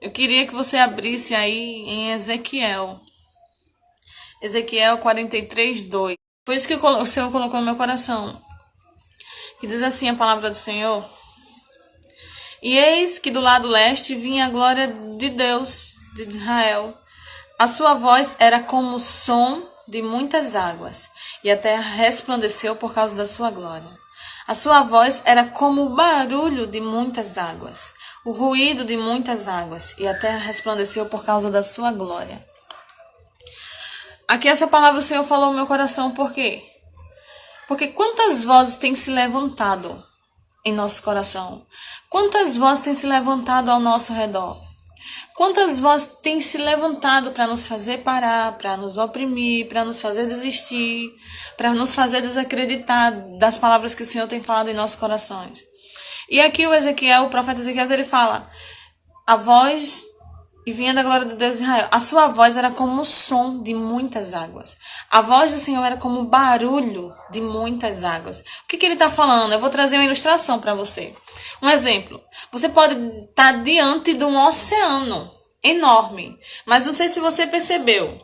Eu queria que você abrisse aí em Ezequiel. Ezequiel 43:2. Foi isso que o Senhor colocou no meu coração. Que diz assim a palavra do Senhor. E eis que do lado leste vinha a glória de Deus, de Israel. A sua voz era como o som de muitas águas, e a terra resplandeceu por causa da sua glória. A sua voz era como o barulho de muitas águas, o ruído de muitas águas, e a terra resplandeceu por causa da sua glória. Aqui essa palavra o Senhor falou no meu coração, por quê? Porque quantas vozes têm se levantado em nosso coração? Quantas vozes têm se levantado ao nosso redor? Quantas vozes têm se levantado para nos fazer parar, para nos oprimir, para nos fazer desistir, para nos fazer desacreditar das palavras que o Senhor tem falado em nossos corações? E aqui o profeta Ezequiel, ele fala, a voz e vinha da glória de Deus de Israel. A sua voz era como o som de muitas águas. A voz do Senhor era como o barulho de muitas águas. O que ele está falando? Eu vou trazer uma ilustração para você. Um exemplo. Você pode estar diante de um oceano enorme. Mas não sei se você percebeu.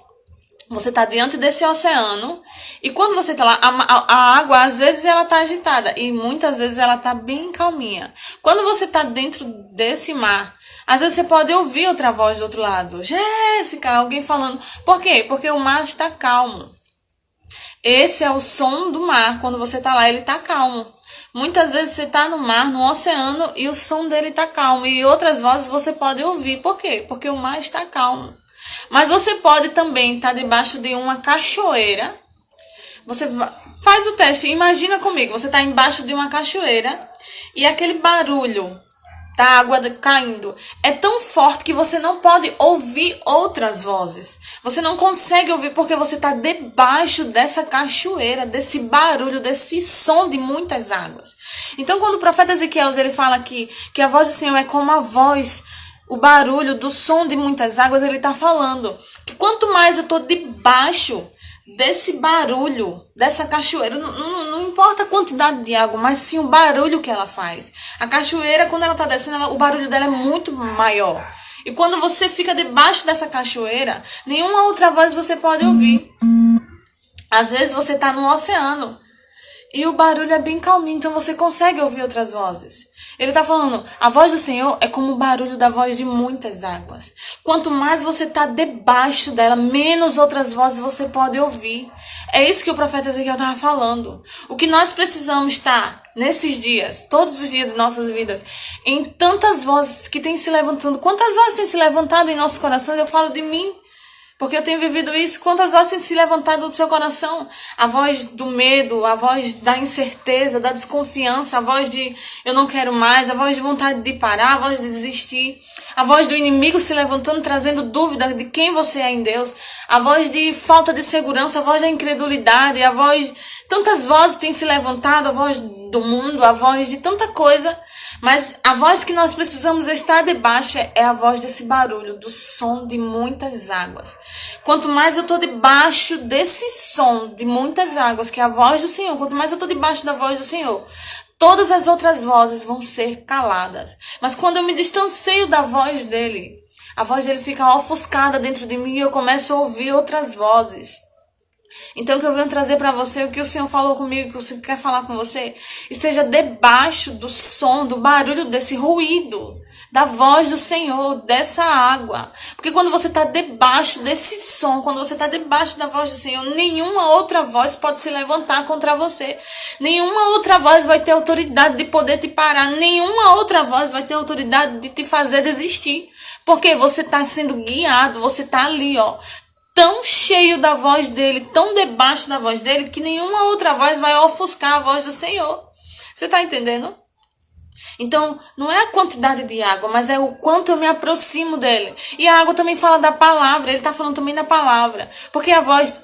Você está diante desse oceano. E quando você está lá, a água, às vezes, ela está agitada. E muitas vezes ela está bem calminha. Quando você está dentro desse mar, às vezes você pode ouvir outra voz do outro lado. Jéssica, alguém falando. Por quê? Porque o mar está calmo. Esse é o som do mar. Quando você está lá, ele está calmo. Muitas vezes você está no mar, no oceano, e o som dele está calmo. E outras vozes você pode ouvir. Por quê? Porque o mar está calmo. Mas você pode também estar debaixo de uma cachoeira. Você faz o teste. Imagina comigo. Você está embaixo de uma cachoeira. E aquele barulho da água caindo é tão forte que você não pode ouvir outras vozes. Você não consegue ouvir porque você está debaixo dessa cachoeira, desse barulho, desse som de muitas águas. Então, quando o profeta Ezequiel ele fala aqui que a voz do Senhor é como a voz, o barulho do som de muitas águas, ele está falando que quanto mais eu estou debaixo desse barulho, dessa cachoeira, não importa a quantidade de água, mas sim o barulho que ela faz. A cachoeira, quando ela está descendo, o barulho dela é muito maior. E quando você fica debaixo dessa cachoeira, nenhuma outra voz você pode ouvir. Às vezes você está no oceano e o barulho é bem calminho, então você consegue ouvir outras vozes. Ele está falando, a voz do Senhor é como o barulho da voz de muitas águas. Quanto mais você está debaixo dela, menos outras vozes você pode ouvir. É isso que o profeta Ezequiel estava falando. O que nós precisamos estar nesses dias, todos os dias de nossas vidas, em tantas vozes que têm se levantando. Quantas vozes têm se levantado em nossos corações? Eu falo de mim. Porque eu tenho vivido isso. Quantas vozes têm se levantado do seu coração? A voz do medo, a voz da incerteza, da desconfiança, a voz de eu não quero mais, a voz de vontade de parar, a voz de desistir. A voz do inimigo se levantando, trazendo dúvida de quem você é em Deus. A voz de falta de segurança, a voz da incredulidade, a voz... Tantas vozes têm se levantado, a voz do mundo, a voz de tanta coisa. Mas a voz que nós precisamos estar debaixo é a voz desse barulho, do som de muitas águas. Quanto mais eu estou debaixo desse som de muitas águas, que é a voz do Senhor, quanto mais eu estou debaixo da voz do Senhor, todas as outras vozes vão ser caladas. Mas quando eu me distancio da voz dele, a voz dele fica ofuscada dentro de mim e eu começo a ouvir outras vozes. Então, o que eu venho trazer para você, o que o Senhor falou comigo, que o Senhor quer falar com você, esteja debaixo do som, do barulho desse ruído, da voz do Senhor, dessa água. Porque quando você está debaixo desse som, quando você está debaixo da voz do Senhor, nenhuma outra voz pode se levantar contra você. Nenhuma outra voz vai ter autoridade de poder te parar. Nenhuma outra voz vai ter autoridade de te fazer desistir. Porque você está sendo guiado, você está ali, ó, tão cheio da voz dele, tão debaixo da voz dele, que nenhuma outra voz vai ofuscar a voz do Senhor. Você está entendendo? Então, não é a quantidade de água, mas é o quanto eu me aproximo dele. E a água também fala da palavra, ele está falando também da palavra. Porque a voz...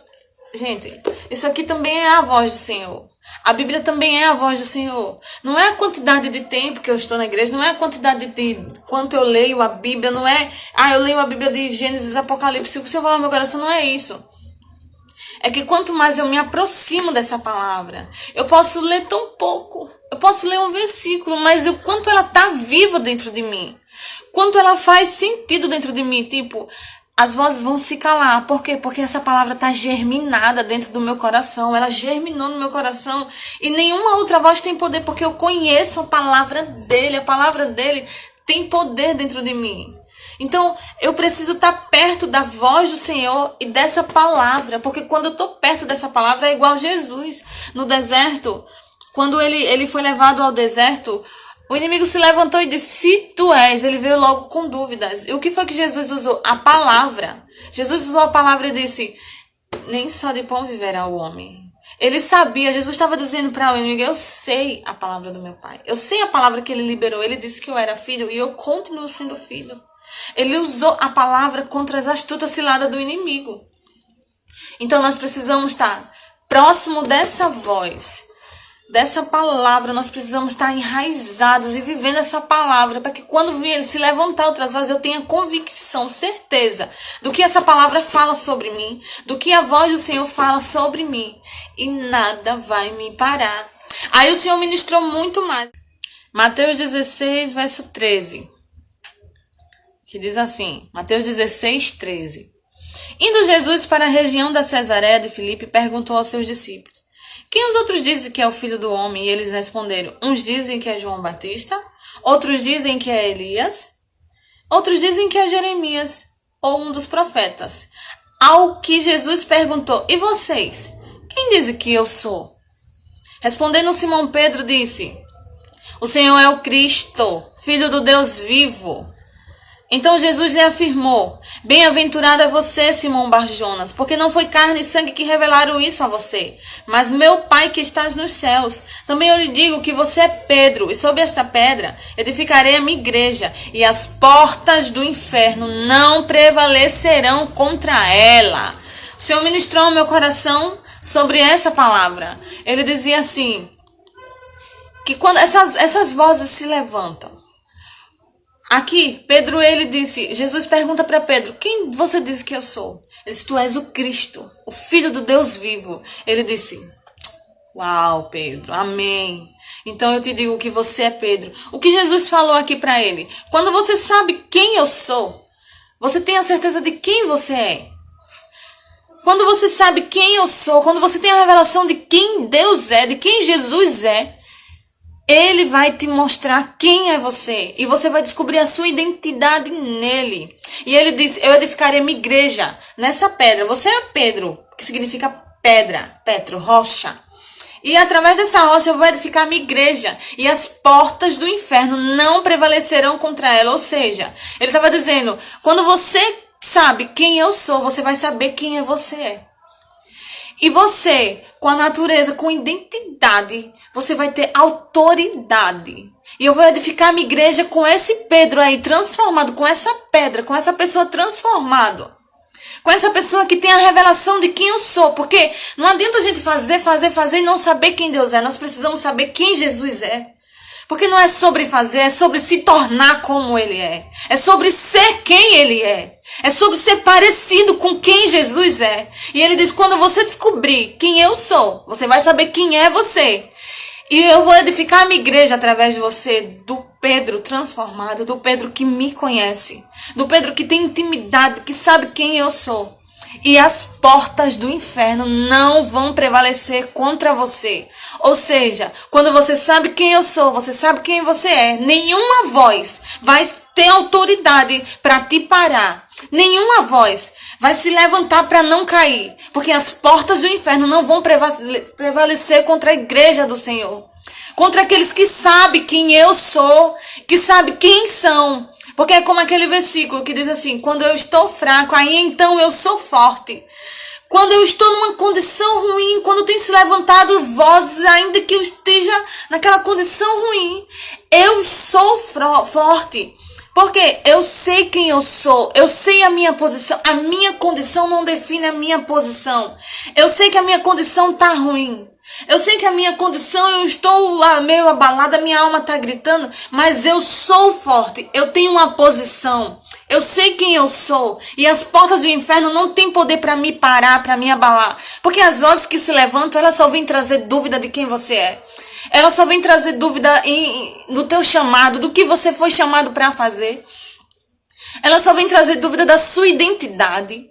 Gente, isso aqui também é a voz do Senhor. A Bíblia também é a voz do Senhor. Não é a quantidade de tempo que eu estou na igreja, não é a quantidade de quanto eu leio a Bíblia, não é... eu leio a Bíblia de Gênesis, Apocalipse, o que o Senhor fala no meu coração, não é isso. é que quanto mais eu me aproximo dessa palavra, eu posso ler tão pouco, eu posso ler um versículo, mas o quanto ela tá viva dentro de mim, quanto ela faz sentido dentro de mim, tipo, as vozes vão se calar. Por quê? Porque essa palavra tá germinada dentro do meu coração, ela germinou no meu coração, e nenhuma outra voz tem poder, porque eu conheço a palavra dele tem poder dentro de mim. Então, eu preciso estar perto da voz do Senhor e dessa palavra, porque quando eu estou perto dessa palavra é igual Jesus no deserto. Quando ele foi levado ao deserto, o inimigo se levantou e disse, se tu és, ele veio logo com dúvidas. E o que foi que Jesus usou? A palavra. Jesus usou a palavra e disse, nem só de pão viverá o homem. Ele sabia, Jesus estava dizendo para o inimigo, eu sei a palavra do meu pai. Eu sei a palavra que ele liberou. Ele disse que eu era filho e eu continuo sendo filho. Ele usou a palavra contra as astutas ciladas do inimigo. Então nós precisamos estar próximo dessa voz, dessa palavra. Nós precisamos estar enraizados e vivendo essa palavra, para que quando vir ele se levantar outras vezes, eu tenha convicção, certeza do que essa palavra fala sobre mim, do que a voz do Senhor fala sobre mim, e nada vai me parar. Aí o Senhor ministrou muito mais. Mateus 16, verso 13. Que diz assim, Mateus 16, 13. Indo Jesus para a região da Cesareia de Filipe, perguntou aos seus discípulos, quem os outros dizem que é o Filho do Homem? E eles responderam, uns dizem que é João Batista, outros dizem que é Elias, outros dizem que é Jeremias, ou um dos profetas. Ao que Jesus perguntou, e vocês? Quem dizem que eu sou? Respondendo Simão Pedro, disse, o Senhor é o Cristo, Filho do Deus vivo. Então Jesus lhe afirmou, bem-aventurado é você, Simão Bar-Jonas, porque não foi carne e sangue que revelaram isso a você, mas meu Pai que estás nos céus. Também eu lhe digo que você é Pedro, e sobre esta pedra edificarei a minha igreja, e as portas do inferno não prevalecerão contra ela. O Senhor ministrou ao meu coração sobre essa palavra. Ele dizia assim, que quando essas vozes se levantam, aqui, Pedro, ele disse, Jesus pergunta para Pedro, quem você diz que eu sou? Ele disse, tu és o Cristo, o Filho do Deus vivo. Ele disse, uau, Pedro, amém. Então eu te digo que você é Pedro. O que Jesus falou aqui para ele? Quando você sabe quem eu sou, você tem a certeza de quem você é. Quando você sabe quem eu sou, quando você tem a revelação de quem Deus é, de quem Jesus é, ele vai te mostrar quem é você. E você vai descobrir a sua identidade nele. E ele diz, eu edificarei minha igreja nessa pedra. Você é Pedro, que significa pedra, Petro, rocha. E através dessa rocha eu vou edificar minha igreja. E as portas do inferno não prevalecerão contra ela. Ou seja, ele estava dizendo, quando você sabe quem eu sou, você vai saber quem é você. E você, com a natureza, com identidade, você vai ter autoridade. E eu vou edificar minha igreja com esse Pedro aí transformado, com essa pedra, com essa pessoa transformada. Com essa pessoa que tem a revelação de quem eu sou. Porque não adianta a gente fazer e não saber quem Deus é. Nós precisamos saber quem Jesus é. Porque não é sobre fazer, é sobre se tornar como ele é. É sobre ser quem ele é. É sobre ser parecido com quem Jesus é. E ele diz, quando você descobrir quem eu sou, você vai saber quem é você. E eu vou edificar a minha igreja através de você, do Pedro transformado, do Pedro que me conhece, do Pedro que tem intimidade, que sabe quem eu sou. E as portas do inferno não vão prevalecer contra você. Ou seja, quando você sabe quem eu sou, você sabe quem você é, nenhuma voz vai ter autoridade para te parar. Nenhuma voz vai se levantar para não cair. Porque as portas do inferno não vão prevalecer contra a igreja do Senhor. Contra aqueles que sabem quem eu sou, que sabem quem são. Porque é como aquele versículo que diz assim, quando eu estou fraco, aí então eu sou forte. Quando eu estou numa condição ruim, quando tem se levantado vozes, ainda que eu esteja naquela condição ruim, eu sou forte. Porque eu sei quem eu sou, eu sei a minha posição, a minha condição não define a minha posição. Eu sei que a minha condição tá ruim, Eu sei que a minha condição, eu estou lá meio abalada, minha alma está gritando, mas eu sou forte, eu tenho uma posição. Eu sei quem eu sou. E as portas do inferno não têm poder para me parar, para me abalar. Porque as vozes que se levantam, elas só vêm trazer dúvida de quem você é. Elas só vêm trazer dúvida do teu chamado, do que você foi chamado para fazer. Elas só vêm trazer dúvida da sua identidade.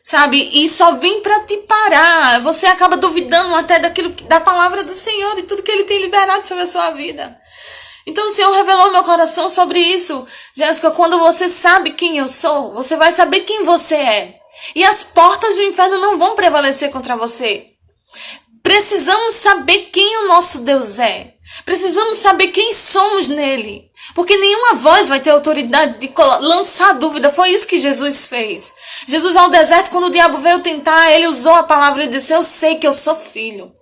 Sabe? E só vem para te parar. Você acaba duvidando até da palavra do Senhor e tudo que Ele tem liberado sobre a sua vida. Então o Senhor revelou meu coração sobre isso. Jéssica, quando você sabe quem eu sou, você vai saber quem você é. E as portas do inferno não vão prevalecer contra você. Precisamos saber quem o nosso Deus é. Precisamos saber quem somos nele. Porque nenhuma voz vai ter autoridade de lançar dúvida. Foi isso que Jesus fez. Jesus ao deserto, quando o diabo veio tentar, ele usou a palavra e disse, eu sei que eu sou filho.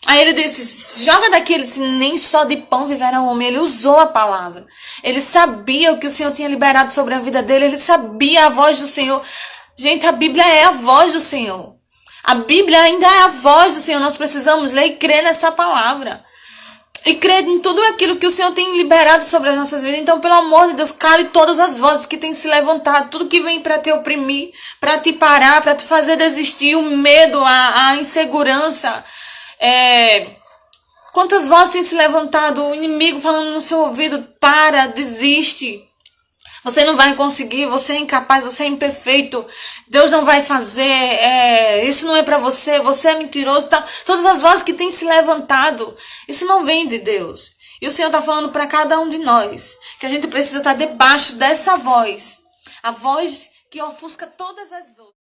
Aí ele disse, joga daqui. Ele disse, nem só de pão viverá o homem. Ele usou a palavra. Ele sabia o que o Senhor tinha liberado sobre a vida dele. Ele sabia a voz do Senhor. Gente, a Bíblia é a voz do Senhor. A Bíblia ainda é a voz do Senhor. Nós precisamos ler e crer nessa palavra. E crer em tudo aquilo que o Senhor tem liberado sobre as nossas vidas. Então, pelo amor de Deus, cale todas as vozes que têm se levantado. Tudo que vem para te oprimir, para te parar, para te fazer desistir. O medo, a insegurança. Quantas vozes têm se levantado? O inimigo falando no seu ouvido, para, desiste. Você não vai conseguir, você é incapaz, você é imperfeito. Deus não vai fazer, isso não é para você, você é mentiroso. Tá? Todas as vozes que têm se levantado, isso não vem de Deus. E o Senhor está falando para cada um de nós, que a gente precisa estar debaixo dessa voz. A voz que ofusca todas as outras.